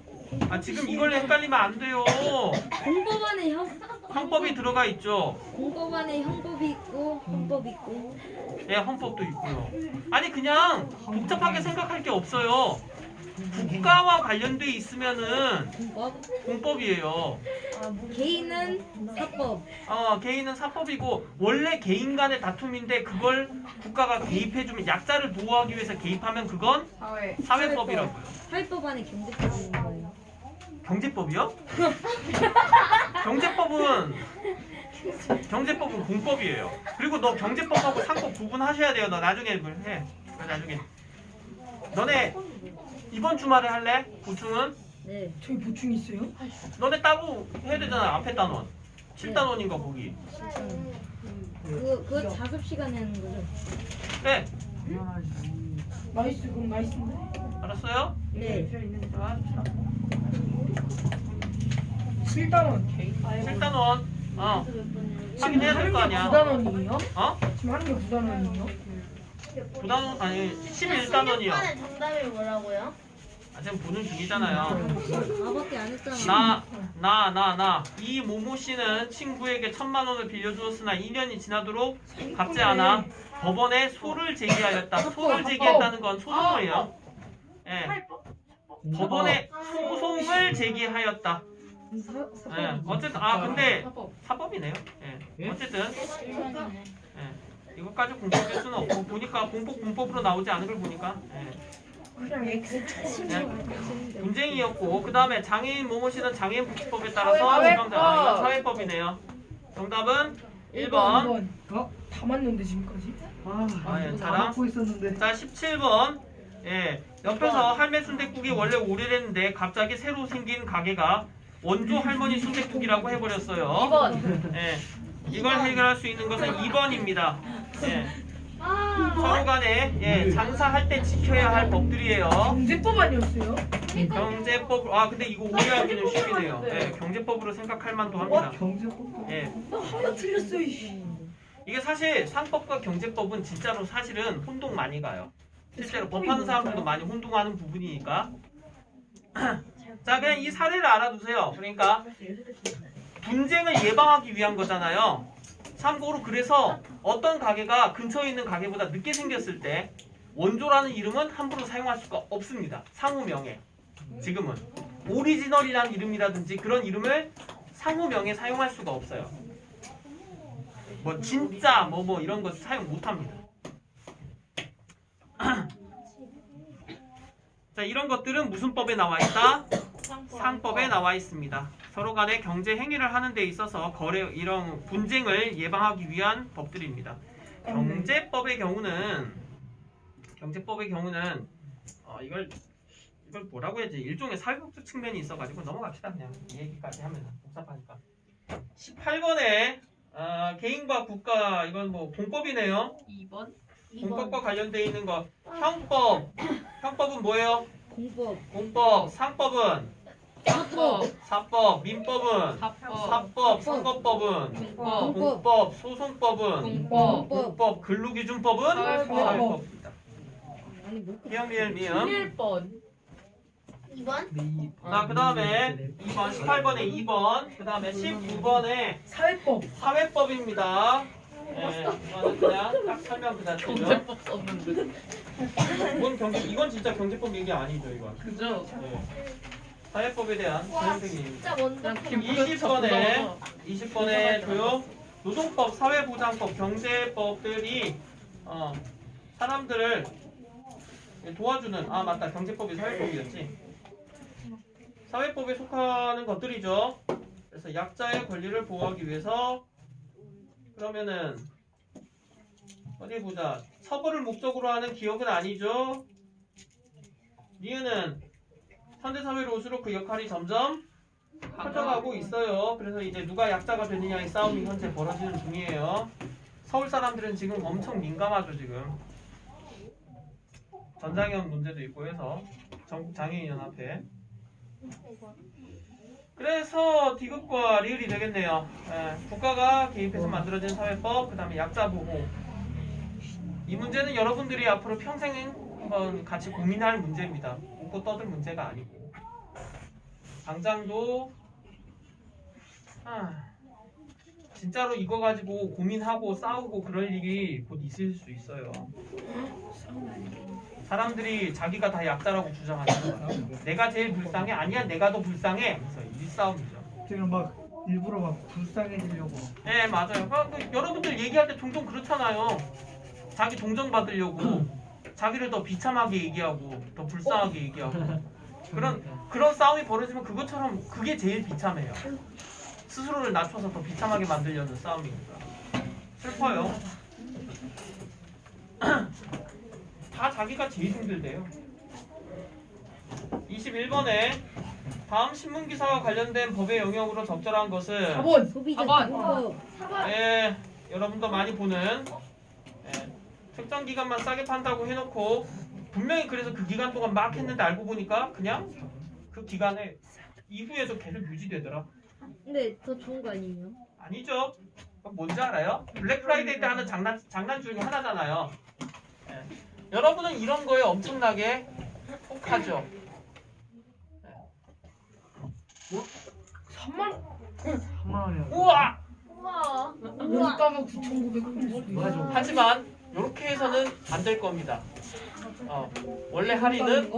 아, 지금 이걸 헷갈리면 안 돼요. 공법 안에 형법이 들어가 있죠. 공법 안에 형법이 있고 헌법이 있고. 네, 헌법도 있고요. 아니, 그냥 복잡하게 생각할 게 없어요. 국가와 관련돼 있으면은 공법. 공법이에요. 개인은 사법. 개인은 사법이고 원래 개인 간의 다툼인데 그걸 국가가 개입해주면 약자를 보호하기 위해서 개입하면 그건 사회. 사회법이라고요. 사회법 안에 경제법 있는 거예요. 경제법이요? 경제법은 공법이에요. 그리고 너 경제법하고 상법 구분하셔야 돼요. 너 나중에 해. 나중에. 너네 이번 주말에 할래? 보충은? 네. 저희 보충 있어요? 너네 따로 해야 되잖아. 앞에 단원. 7단원인가 거기. 그거 자습 시간에 하는 거죠? 네. 당연하지. 나이스, 그럼 나이스인데. 알았어요? 네. 자, 7단원. 7단원. 확인해야 될 거 아니야. 9단원이에요? 어? 지금 하는 게 9단원이에요? 9단원 아니 11단원이요. 정답이 뭐라고요? 아, 지금 보는 중이잖아요. 아밖에 안 했잖아. 이 모모 씨는 친구에게 1,000만 원을 빌려주었으나 2년이 지나도록 갚지 않아 법원에 소를 제기하였다. 소를 제기했다는 건 소송이에요. 예. 법원에 소송을 제기하였다. 예. 어쨌든 근데 사법. 사법이네요. 예. 예? 어쨌든 예. 이것까지 공법일 수는 없고 보니까 공법으로 나오지 않은 걸 보니까 예. 그냥 X 분쟁이었고 그 다음에 장애인 모모 씨는 장애인 복지법에 따라서 사회법. 이건 사회법이네요. 정답은 1번. 다 맞는데 지금까지? 예, 이거 다 자랑. 맞고 있었는데. 자 17번. 예, 옆에서 할매 순댓국이 원래 오래됐는데 갑자기 새로 생긴 가게가 원조 할머니 순댓국이라고 해버렸어요. 2번. 예, 이걸 해결할 수 있는 것은 2번입니다. 예, 서로 간에 장사할 때 지켜야 할 법들이에요. 경제법 아니었어요? 경제법, 근데 이거 오해하기는 쉽네요. 예, 경제법으로 생각할 만도 합니다. 경제법도. 예, 하나 틀렸어요. 이게 사실 상법과 경제법은 진짜로 사실은 혼동 많이 가요. 실제로 법하는 사람들도 많이 혼동하는 부분이니까. 자, 그냥 이 사례를 알아두세요. 그러니까 분쟁을 예방하기 위한 거잖아요. 참고로 그래서 어떤 가게가 근처에 있는 가게보다 늦게 생겼을 때 원조라는 이름은 함부로 사용할 수가 없습니다. 상호명에. 지금은 오리지널이라는 이름이라든지 그런 이름을 상호명에 사용할 수가 없어요. 뭐 진짜 뭐 이런 거 사용 못합니다. 자, 이런 것들은 무슨 법에 나와 있다? 상법에 나와 있습니다. 서로 간에 경제 행위를 하는 데 있어서 거래 이런 분쟁을 예방하기 위한 법들입니다. 경제법의 경우는 이걸 뭐라고 해야지? 일종의 사회복지 측면이 있어가지고 넘어갑시다. 그냥 이 얘기까지 하면 복잡하니까. 18번에 개인과 국가 이건 뭐 공법이네요. 2번. 공법과 관련되어 있는 거. 형법. 형법은 뭐예요? 공법. 공법. 상법은 사법. 사법. 민법은 사법. 사법. 선거법은 공법. 공법. 소송법은 공법. 공법. 근로기준법은 사회법. 사회법입니다. 아니 뭐 미음. 1번. 2번? 자, 그 다음에 2번, 18번에 2번, 그 다음에 19번에 사회법. 사회법입니다. 예, 이거는 그냥 딱 설명 그 자체죠. 경제법 썼는데. 이건 진짜 경제법 얘기 아니죠, 이건. 그죠? 예. 사회법에 대한 교육생입니다. 진짜 먼저 그냥 기분 20번에 교육, 노동법, 사회보장법, 경제법들이 사람들을 도와주는 맞다, 경제법이 사회법이었지. 사회법에 속하는 것들이죠. 그래서 약자의 권리를 보호하기 위해서 그러면은 어디 보자. 처벌을 목적으로 하는 기업은 아니죠. 니은은 현대사회로 올수록 그 역할이 점점 커져가고 있어요. 그래서 이제 누가 약자가 되느냐의 싸움이 현재 벌어지는 중이에요. 서울 사람들은 지금 엄청 민감하죠. 지금 전장현 문제도 있고 해서 전국장애인연합회. 그래서 디귿과 리을이 되겠네요. 국가가 개입해서 만들어진 사회법, 그 다음에 약자 보호. 이 문제는 여러분들이 앞으로 평생 한번 같이 고민할 문제입니다. 웃고 떠들 문제가 아니고. 당장도 진짜로 이거 가지고 고민하고 싸우고 그럴 일이 곧 있을 수 있어요. 사람들이 자기가 다 약자라고 주장하는 거야. 내가 제일 불쌍해? 아니야, 내가 더 불쌍해. 그래서 이 싸움이죠. 지금 막 일부러 막 불쌍해지려고. 네, 맞아요. 여러분들 얘기할 때 종종 그렇잖아요. 자기 동정 받으려고 자기를 더 비참하게 얘기하고 더 불쌍하게 얘기하고 그런 싸움이 벌어지면 그것처럼 그게 제일 비참해요. 스스로를 낮춰서 더 비참하게 만들려는 싸움이니까 슬퍼요. 다 자기가 제일 힘들대요. 21번에 다음 신문기사와 관련된 법의 영역으로 적절한 것은 4번. 소비자 사번. 보호법. 여러분도 많이 보는 특정 기간만 싸게 판다고 해놓고 분명히 그래서 그 기간 동안 막 했는데 알고 보니까 그냥 그 기간에 이후에도 계속 유지되더라. 근데 더 좋은 거 아니에요? 아니죠. 뭔지 알아요? 블랙 프라이데이 때 하는 장난 중에 하나잖아요. 여러분은 이런 거에 엄청나게 혹하죠. 3만 3만 원이야. 우와! 우와. 원가가 9,900원. 뭐가 좀 하지만 이렇게 해서는 안 될 겁니다. 원래 할인은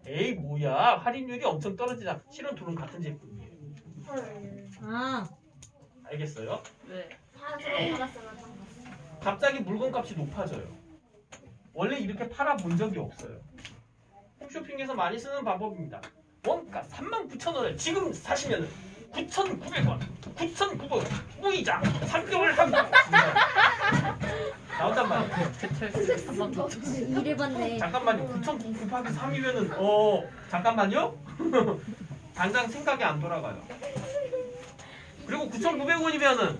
에이 뭐야, 할인율이 엄청 떨어지잖아. 실은 둘은 같은 제품이에요. 아, 알겠어요? 네. 갑자기 물건값이 높아져요. 원래 이렇게 팔아본 적이 없어요. 홈쇼핑에서 많이 쓰는 방법입니다. 원가 39,000원을 지금 사시면 9,900원, 9,900원 무이자 3개월 할인 나온단 말이에요. 대체수 3만 일을 받네. 잠깐만요. 9,900 곱하기 3이면은 잠깐만요. 당장 생각이 안 돌아가요. 그리고 9,900원이면은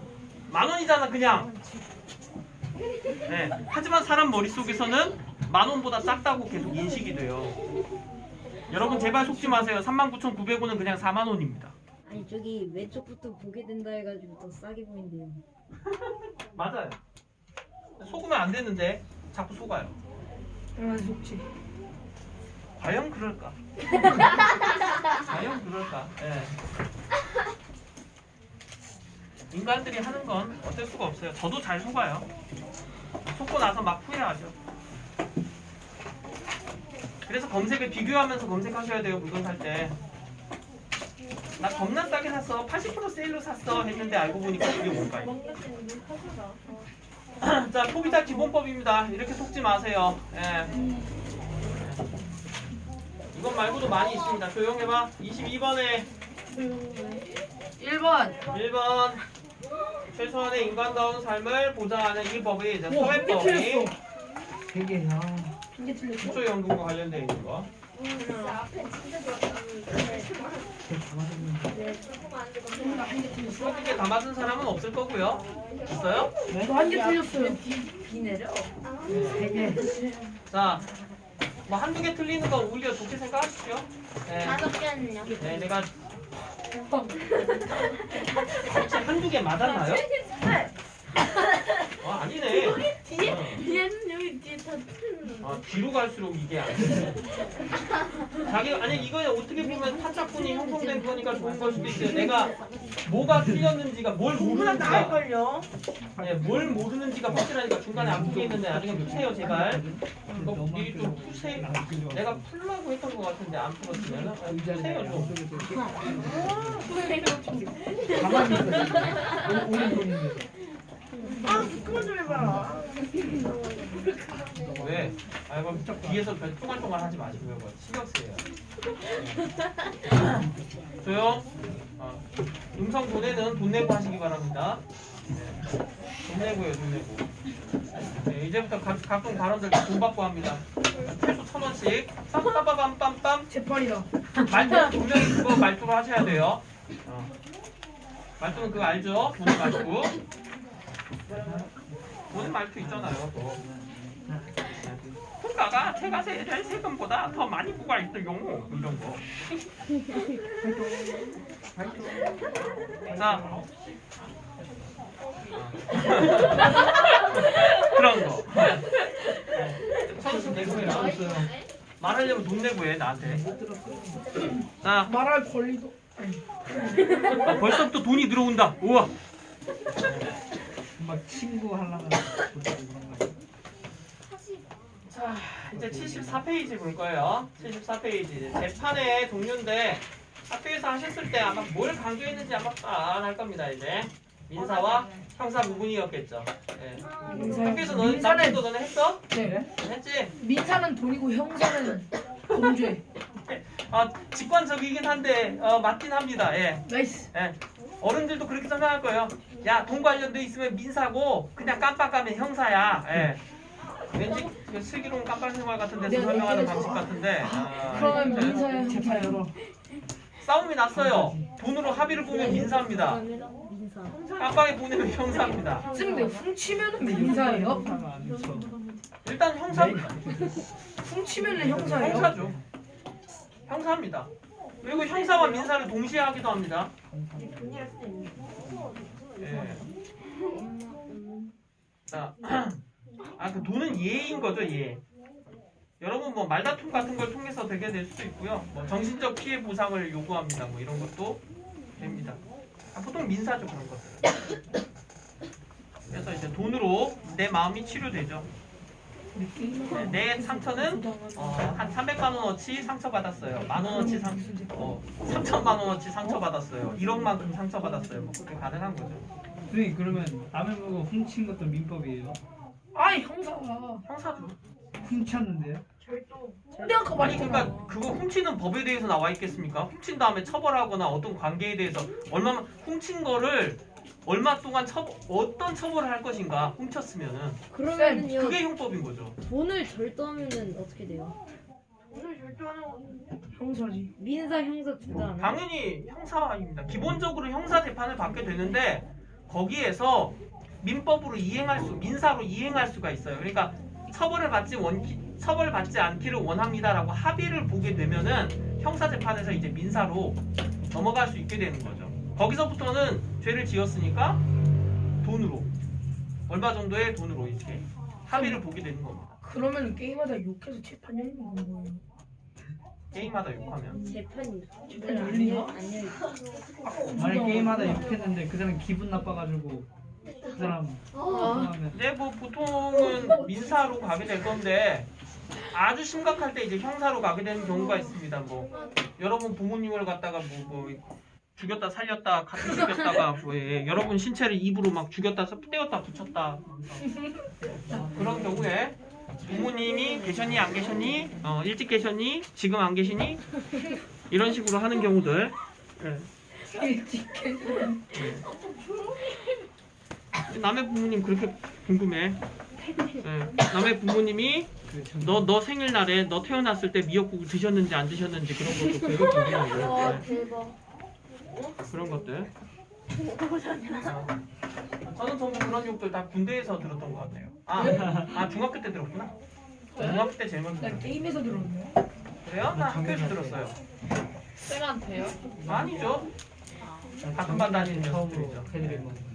만 원이잖아 그냥. 네. 하지만 사람 머릿속에서는 만 원보다 작다고 계속 인식이 돼요. 여러분 제발 속지 마세요. 39,900원은 그냥 4만 원입니다. 아니 저기 왼쪽부터 보게 된다 해가지고 더 싸게 보인대요. 맞아요. 속으면 안 되는데 자꾸 속아요. 안 속지. 과연 그럴까? 과연 그럴까? 예. 인간들이 하는 건 어쩔 수가 없어요. 저도 잘 속아요. 속고 나서 막 후회하죠. 그래서 그래서 검색을 비교하면서 검색하셔야 돼요. 물건 살 때. 나 겁나 싸게 샀어. 80% 세일로 샀어. 했는데 알고 보니까 그게 뭘까요? 자, 소비자 기본법입니다. 이렇게 속지 마세요. 예. 이건 말고도 많이 있습니다. 조용해봐. 22번에 1번 1번 최소한의 인간다운 삶을 보장하는 이 법이 이제 와, 한개 소외법이 틀렸어. 3개야. 한개 틀렸어. 기초연금과 관련되어 있는 거. 한개 틀렸어. 수학기계 다 맞은 사람은 없을 거고요. 있어요? 저 한 개 틀렸어요. 비 내려? 3개. 자, 뭐 한두 개 틀리는 거 오히려 좋게 생각하십시오. 네, 다섯 개는요? 네 내가 혹시 한두 개 맞았나요? 아니네. 뒤에는 여기 뒤에 다 틀린 뒤로 갈수록 이게 안 돼. 자기 아니 이거 어떻게 보면 타짜꾼이 형성된 거니까 좋은 걸 수도 있어요. 내가 뭐가 틀렸는지가 뭘 모르는지가 나을걸요? 네, 뭘 모르는지가 확실하니까 중간에 안 푸게 있는데 나중에 푸세요 제발. 이거 미리 좀 푸세요. 내가 풀라고 했던 것 같은데 안 풀었으면 푸세요 좀. 가만히 있어. 오른손인데. 아, 그만 좀 해봐라. 왜? 이거 뒤에서 별 쫑알쫑알 하지 마시고요. 뭐 신경 쓰여요. 조용. 음성 보내는 돈 내고 하시기 바랍니다. 네. 돈 내고요, 돈 내고. 네, 이제부터 가끔 발언들 돈 받고 합니다. 최소 1,000원씩. 빰빰빰빰빰. 재판이다. 말투 분명히 그거 말투로 하셔야 돼요. 말투는 그거 알죠? 돈의 말투. 돈의 말투 있잖아요. 또. 국가가 제가 세될 세금보다 더 많이 부과 있어요. 이런 거. 자. 그런 거. 천원씩 내고 해라. 말하려면 돈 내고 해 나한테. 자, 말할 권리도. 벌써부터 돈이 들어온다. 우와. 막 친구 하려면 그런 거. 자, 이제 74페이지 볼 거예요. 74페이지. 재판의 종류인데 학교에서 하셨을 때 아마 뭘 강조했는지 아마 알 겁니다. 이제 민사와 형사 구분이었겠죠. 네. 학교에서 너네 남편도 너네 했어? 네. 했지? 민사는 돈이고 형사는 범죄. 직관적이긴 한데 맞긴 합니다. 예. 나이스. 예. 어른들도 그렇게 생각할 거예요. 야, 돈 관련돼 있으면 민사고 그냥 깜빡하면 형사야. 예. 왠지 그 슬기로운 깜빡 생활 같은 데서 설명하는 방식 같은데. 그러면 네. 민사야 재판 열어. 싸움이 났어요. 돈으로 합의를 보면 민사입니다. 민사. 깜빡이 보내면 형사입니다. 근데 훔치면은 민사예요? 일단 형사입니다. 훔치면은 형사예요? 형사죠. 형사입니다. 그리고 형사와 민사를 동시에 하기도 합니다. 예. 자, 그 돈은 예인 거죠, 예. 여러분 뭐 말다툼 같은 걸 통해서 되게 될 수도 있고요. 뭐 정신적 피해 보상을 요구합니다. 뭐 이런 것도 됩니다. 보통 민사죠 그런 것들. 그래서 이제 돈으로 내 마음이 치료되죠. 네, 내 상처는 한 300만 원어치 상처받았어요. 만 원어치 3천만 원어치 상처받았어요. 1억만큼 상처받았어요. 뭐 그렇게 가능한 거죠. 선생님 그러면 남의 물건 훔친 것도 민법이에요? 아이 형사가. 형사죠. 훔쳤는데요? 근데 아까 아니 말했잖아. 그러니까 그거 훔치는 법에 대해서 나와 있겠습니까? 훔친 다음에 처벌하거나 어떤 관계에 대해서 얼마만 훔친 거를 얼마 동안 어떤 처벌을 할 것인가 훔쳤으면은 그러면은요 그게 형법인 거죠. 돈을 절도하면은 어떻게 돼요? 형사지. 민사 형사 둘 다 안 해요? 당연히 형사입니다. 기본적으로 형사 재판을 받게 되는데 거기에서 민법으로 민사로 이행할 수가 있어요. 그러니까 처벌을 받지 않기를 원합니다라고 합의를 보게 되면은 형사 재판에서 이제 민사로 넘어갈 수 있게 되는 거죠. 거기서부터는 죄를 지었으니까 돈으로 얼마 정도의 돈으로 이렇게 합의를 보게 되는 겁니다. 그러면 게임하다 욕해서 재판 열리는 거예요. 게임마다 욕하면 재판이 재판이 열리나? 안 열려. 만약 게임하다 욕했는데 그 사람 기분 나빠가지고 그 사람 하면 이제 뭐 보통은 민사로 가게 될 건데 아주 심각할 때 이제 형사로 가게 되는 경우가 있습니다. 뭐 여러분 부모님을 갖다가 뭐 죽였다 살렸다 같이 죽였다가 뭐 여러분 신체를 입으로 막 죽였다 떼었다 붙였다 그런 경우에 부모님이 계셨니 안 계셨니 일찍 계셨니 지금 안 계시니 이런 식으로 하는 경우들. 예. 남의 부모님 그렇게 궁금해. 예. 남의 부모님이 너 생일날에 너 태어났을 때 미역국 드셨는지 안 드셨는지 그런 것도 되게 궁금하고. 와 예. 대박. 그런 것들. 저는 전부 그런 욕들 다 군대에서 들었던 것 같아요. 아 중학교 때 들었구나. 중학교 때 제일 먼저 나 들었어요. 게임에서 들었네. 그래요? 나 학교에서 들었어요. 쌤한테요? 아니죠. 같은 반 다니는 처음으로 녀석들이죠. 패드립 먹는.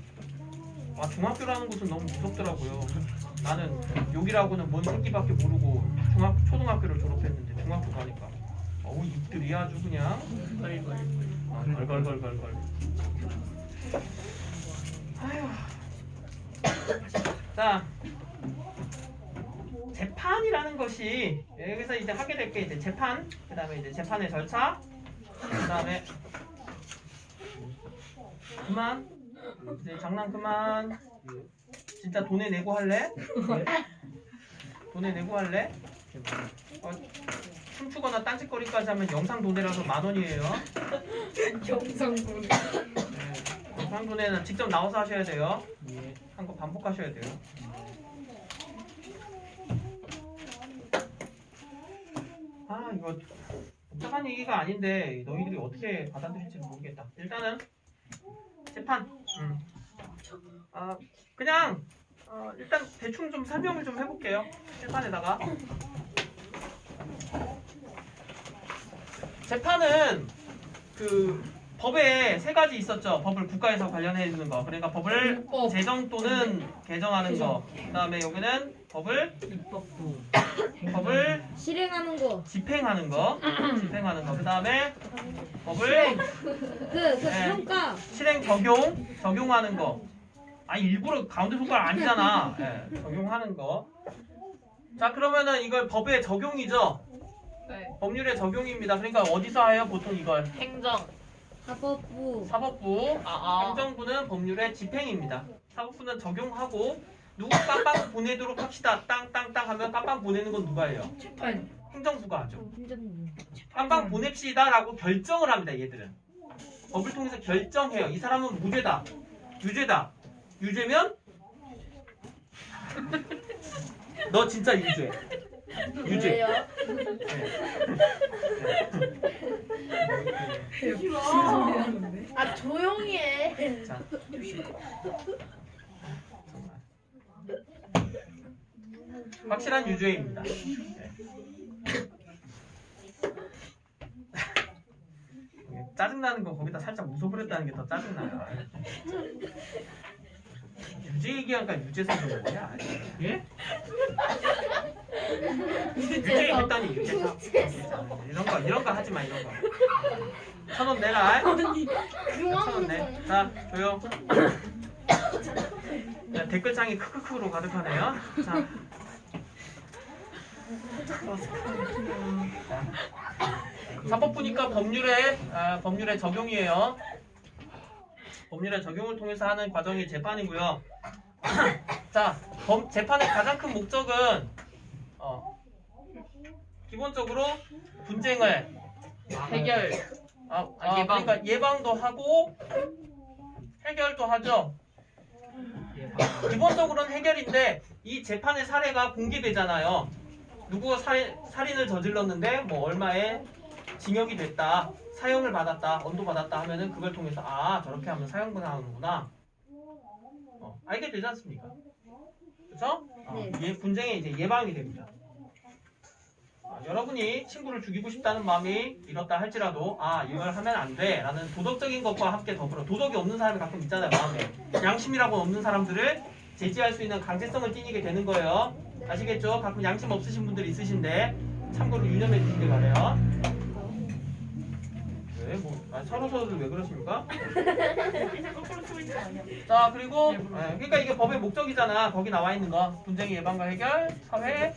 중학교라는 곳은 너무 무섭더라고요. 나는 욕이라고는 뭔 새끼밖에 모르고 초등학교를 졸업했는데 중학교 가니까 어우 입들이 아주 그냥 걸걸걸걸걸. 아휴. 자 재판이라는 것이 여기서 이제 하게 될 게 이제 재판, 그다음에 이제 재판의 절차, 그다음에 그만 이제 장난 그만. 진짜 돈에 내고 할래? 돈에 내고 할래? 춤추거나 딴짓거리까지 하면 영상 돈에라서 10,000원이에요. 영상분. 네, 영상 돈에는 직접 나와서 하셔야 돼요. 예. 한 거 반복하셔야 돼요. 아 이거 복잡한 얘기가 아닌데 너희들이 어떻게 받아들일지 모르겠다. 일단은 재판. 그냥 일단 대충 좀 설명을 좀 해볼게요. 재판에다가 재판은 그 법에 3가지 있었죠. 법을 국가에서 관련해 주는 거. 그러니까 법을 입법. 제정 또는 개정하는 거. 그다음에 여기는 법을 입법부. 법을 실행하는 거. 집행하는 거. 집행하는 거. 그다음에 법을 네. 평가. 실행 적용하는 거. 아니 일부러 가운데 손가락 아니잖아. 예, 적용하는 거. 자 그러면은 이걸 법의 적용이죠. 네. 법률의 적용입니다. 그러니까 어디서 해요 보통 이걸? 행정. 사법부. 사법부. 행정부는 법률의 집행입니다. 사법부는 적용하고 누구 깜빵 보내도록 합시다. 땅땅땅 하면 깜빵 보내는 건 누가 해요? 재판. 행정부가 하죠. 행정부. 깜빵 보냅시다라고 결정을 합니다. 얘들은 법을 통해서 결정해요. 이 사람은 무죄다, 유죄다. 유죄면 너 진짜 유죄. 유죄. 왜요? 무슨 소리 하는데? 아 조용히 해. 자, 확실한 유죄입니다. 네. 짜증나는 거 거기다 살짝 웃어버렸다는 게 더 짜증나요. 유죄 얘기하니까 유죄 생기는 거야? 예? 유죄 했더니 유죄 이런 거 하지 마. 이런 거. 1,000원 내라. 1,000원 내. 자 조용. 자, 댓글창이 크크크로 가득하네요. 자. 사법부니까 법률의 적용이에요. 법률의 적용을 통해서 하는 과정이 재판이고요. 자, 재판의 가장 큰 목적은 기본적으로 분쟁을 해결. 예방. 그러니까 예방도 하고 해결도 하죠. 기본적으로는 해결인데 이 재판의 사례가 공개되잖아요. 누구가 살인을 저질렀는데 뭐 얼마에 징역이 됐다, 사형을 받았다, 언도받았다 하면은 그걸 통해서 저렇게 하면 사형분 하는구나. 알게 되지 않습니까? 그렇죠? 네. 분쟁의 이제 예방이 됩니다. 여러분이 친구를 죽이고 싶다는 마음이 일었다 할지라도 이걸 하면 안 돼 라는 도덕적인 것과 함께 더불어 도덕이 없는 사람이 가끔 있잖아요. 마음에 양심이라고 없는 사람들을 제지할 수 있는 강제성을 띠니게 되는 거예요. 아시겠죠? 가끔 양심 없으신 분들이 있으신데 참고로 유념해 주시길 바래요. 왜? 서로서로 왜 그러십니까? 자 그리고 그러니까 이게 법의 목적이잖아. 거기 나와 있는 거 분쟁의 예방과 해결, 사회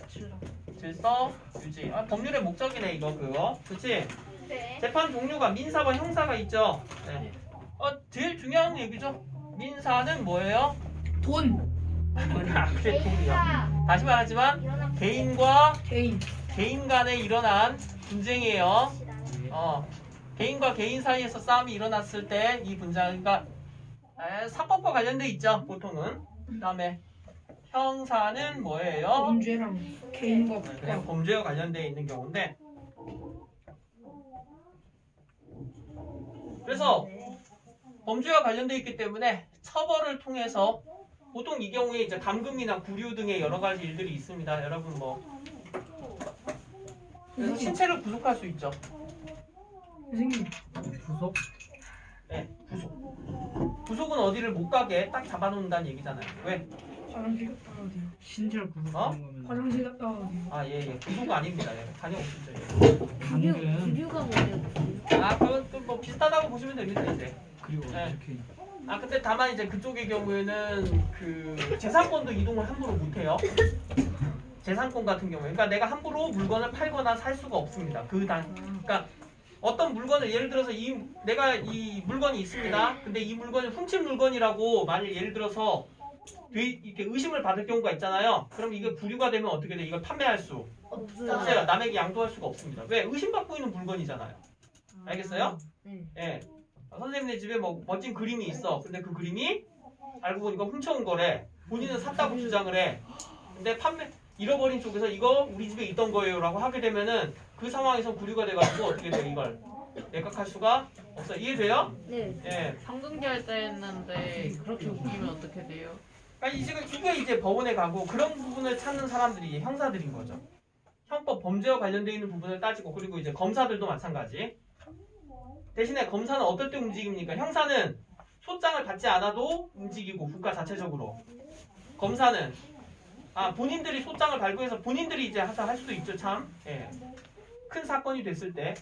질서 유지. 법률의 목적이네 이거 그거. 그렇지? 네. 재판 종류가 민사와 형사가 있죠. 네. 제일 중요한 얘기죠. 민사는 뭐예요? 돈. 그래 돈이야. 개인과 다시 말하지만 일어난 개인과 개인. 개인 간에 일어난 분쟁이에요. 개인과 개인 사이에서 싸움이 일어났을 때 이 분쟁, 그러니까 사법과 관련돼 있죠 보통은. 그다음에 형사는 뭐예요? 범죄랑 개인과 그냥 국가. 범죄와 관련돼 있는 경우인데. 그래서 범죄와 관련돼 있기 때문에 처벌을 통해서 보통 이 경우에 이제 감금이나 구류 등의 여러 가지 일들이 있습니다. 여러분 뭐 그래서 신체를 구속할 수 있죠. 선생님. 구속? 네, 구속. 구속은 어디를 못 가게 딱 잡아놓는다는 얘기잖아요. 왜? 화장실 갔다 와도 돼요. 신체를 구속하는 거면 화장실 갔다 와도 돼요. 예. 구속 아닙니다. 예. 다녀오시죠. 구류, 방금 구류가 뭐예요? 구류? 그건 뭐 비슷하다고 보시면 됩니다. 이제. 그리고 네. 이렇게 근데 다만 이제 그쪽의 경우에는 그 재산권도 이동을 함부로 못해요. 재산권 같은 경우에, 그러니까 내가 함부로 물건을 팔거나 살 수가 없습니다. 그러니까 어떤 물건을 예를 들어서 내가 이 물건이 있습니다. 근데 이 물건이 훔친 물건이라고 만약 예를 들어서 이렇게 의심을 받을 경우가 있잖아요. 그럼 이게 구류가 되면 어떻게 돼? 이걸 판매할 수 없어요. 남에게 양도할 수가 없습니다. 왜? 의심받고 있는 물건이잖아요. 알겠어요? 네. 예. 선생님네 집에 뭐 멋진 그림이 있어. 근데 그 그림이 알고 보니까 훔쳐온 거래. 본인은 샀다고 주장을 해. 근데 잃어버린 쪽에서 이거 우리 집에 있던 거예요라고 하게 되면은 그 상황에서 구류가 돼가지고 어떻게 돼요? 이걸 내각할 수가 없어. 이해돼요? 네. 예. 상등기할 때 했는데 그렇게 웃기면 어떻게 돼요? 그러니까 이게 이제 법원에 가고 그런 부분을 찾는 사람들이 형사들인 거죠. 형법 범죄와 관련되어 있는 부분을 따지고 그리고 이제 검사들도 마찬가지. 대신에 검사는 어떨 때 움직입니까? 형사는 소장을 받지 않아도 움직이고 국가 자체적으로. 검사는 본인들이 소장을 발부해서 본인들이 이제 할 수도 있죠 참. 예. 큰 사건이 됐을 때.